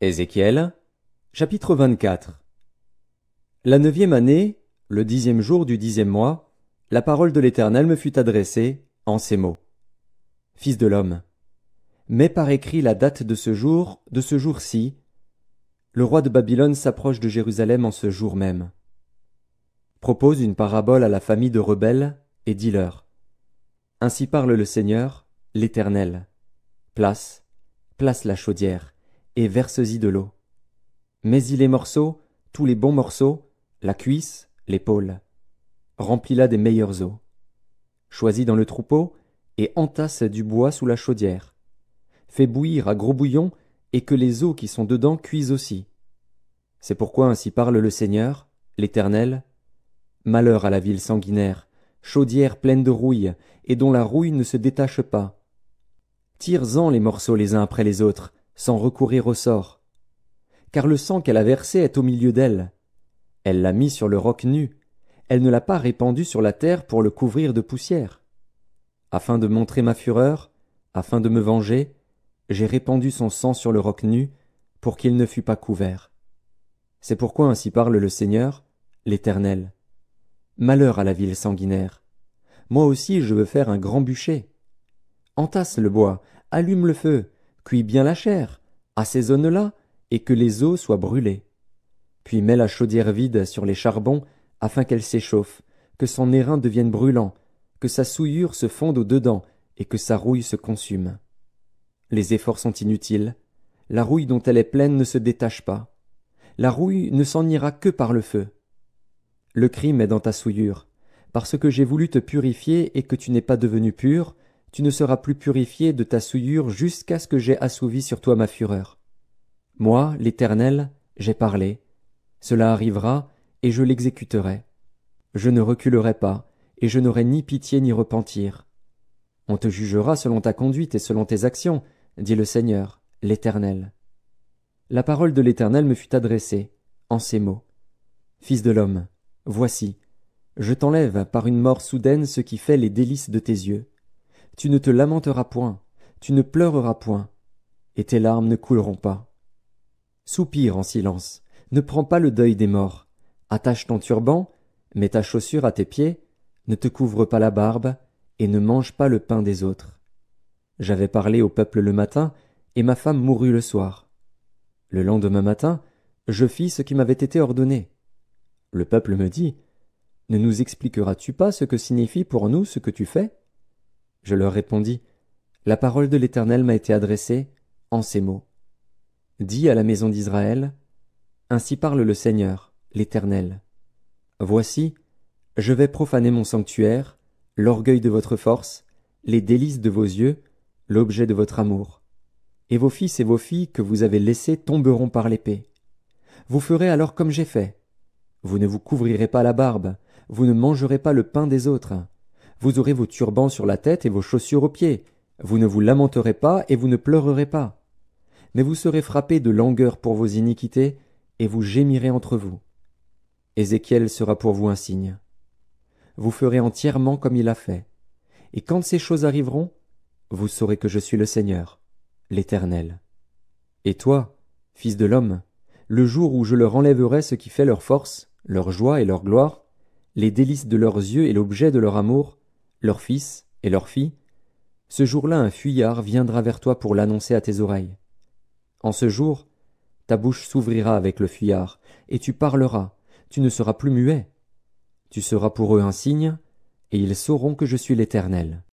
Ézéchiel, chapitre 24. La 9e année, le 10e jour du 10e mois, la parole de l'Éternel me fut adressée en ces mots. Fils de l'homme, mets par écrit la date de ce jour-ci. Le roi de Babylone s'approche de Jérusalem en ce jour même. Propose une parabole à la famille de rebelles et dis-leur. Ainsi parle le Seigneur, l'Éternel. Place la chaudière, et verse-y de l'eau. Mets-y les morceaux, tous les bons morceaux, la cuisse, l'épaule. Remplis-la des meilleures eaux. Choisis dans le troupeau, et entasse du bois sous la chaudière. Fais bouillir à gros bouillon, et que les eaux qui sont dedans cuisent aussi. C'est pourquoi ainsi parle le Seigneur, l'Éternel. Malheur à la ville sanguinaire, chaudière pleine de rouille, et dont la rouille ne se détache pas. Tire-en les morceaux les uns après les autres, sans recourir au sort. Car le sang qu'elle a versé est au milieu d'elle. Elle l'a mis sur le roc nu, elle ne l'a pas répandu sur la terre pour le couvrir de poussière. Afin de montrer ma fureur, afin de me venger, j'ai répandu son sang sur le roc nu, pour qu'il ne fût pas couvert. C'est pourquoi ainsi parle le Seigneur, l'Éternel. Malheur à la ville sanguinaire. Moi aussi je veux faire un grand bûcher. Entasse le bois, allume le feu, cuis bien la chair, assaisonne-la, et que les eaux soient brûlées. Puis mets la chaudière vide sur les charbons, afin qu'elle s'échauffe, que son airain devienne brûlant, que sa souillure se fonde au dedans, et que sa rouille se consume. Les efforts sont inutiles, la rouille dont elle est pleine ne se détache pas. La rouille ne s'en ira que par le feu. Le crime est dans ta souillure, parce que j'ai voulu te purifier et que tu n'es pas devenu pur, tu ne seras plus purifié de ta souillure jusqu'à ce que j'aie assouvi sur toi ma fureur. Moi, l'Éternel, j'ai parlé. Cela arrivera, et je l'exécuterai. Je ne reculerai pas, et je n'aurai ni pitié ni repentir. On te jugera selon ta conduite et selon tes actions, dit le Seigneur, l'Éternel. La parole de l'Éternel me fut adressée, en ces mots. Fils de l'homme, voici, je t'enlève par une mort soudaine ce qui fait les délices de tes yeux. Tu ne te lamenteras point, tu ne pleureras point, et tes larmes ne couleront pas. Soupire en silence, ne prends pas le deuil des morts, attache ton turban, mets ta chaussure à tes pieds, ne te couvre pas la barbe, et ne mange pas le pain des autres. J'avais parlé au peuple le matin, et ma femme mourut le soir. Le lendemain matin, je fis ce qui m'avait été ordonné. Le peuple me dit, « Ne nous expliqueras-tu pas ce que signifie pour nous ce que tu fais ?» Je leur répondis, « La parole de l'Éternel m'a été adressée en ces mots. Dis à la maison d'Israël, ainsi parle le Seigneur, l'Éternel. Voici, je vais profaner mon sanctuaire, l'orgueil de votre force, les délices de vos yeux, l'objet de votre amour. Et vos fils et vos filles que vous avez laissés tomberont par l'épée. Vous ferez alors comme j'ai fait. Vous ne vous couvrirez pas la barbe, vous ne mangerez pas le pain des autres. Vous aurez vos turbans sur la tête et vos chaussures aux pieds. Vous ne vous lamenterez pas et vous ne pleurerez pas. Mais vous serez frappés de langueur pour vos iniquités, et vous gémirez entre vous. Ézéchiel sera pour vous un signe. Vous ferez entièrement comme il a fait. Et quand ces choses arriveront, vous saurez que je suis le Seigneur, l'Éternel. Et toi, fils de l'homme, le jour où je leur enlèverai ce qui fait leur force, leur joie et leur gloire, les délices de leurs yeux et l'objet de leur amour, leurs fils et leurs filles, ce jour-là un fuyard viendra vers toi pour l'annoncer à tes oreilles. En ce jour, ta bouche s'ouvrira avec le fuyard, et tu parleras, tu ne seras plus muet. Tu seras pour eux un signe, et ils sauront que je suis l'Éternel.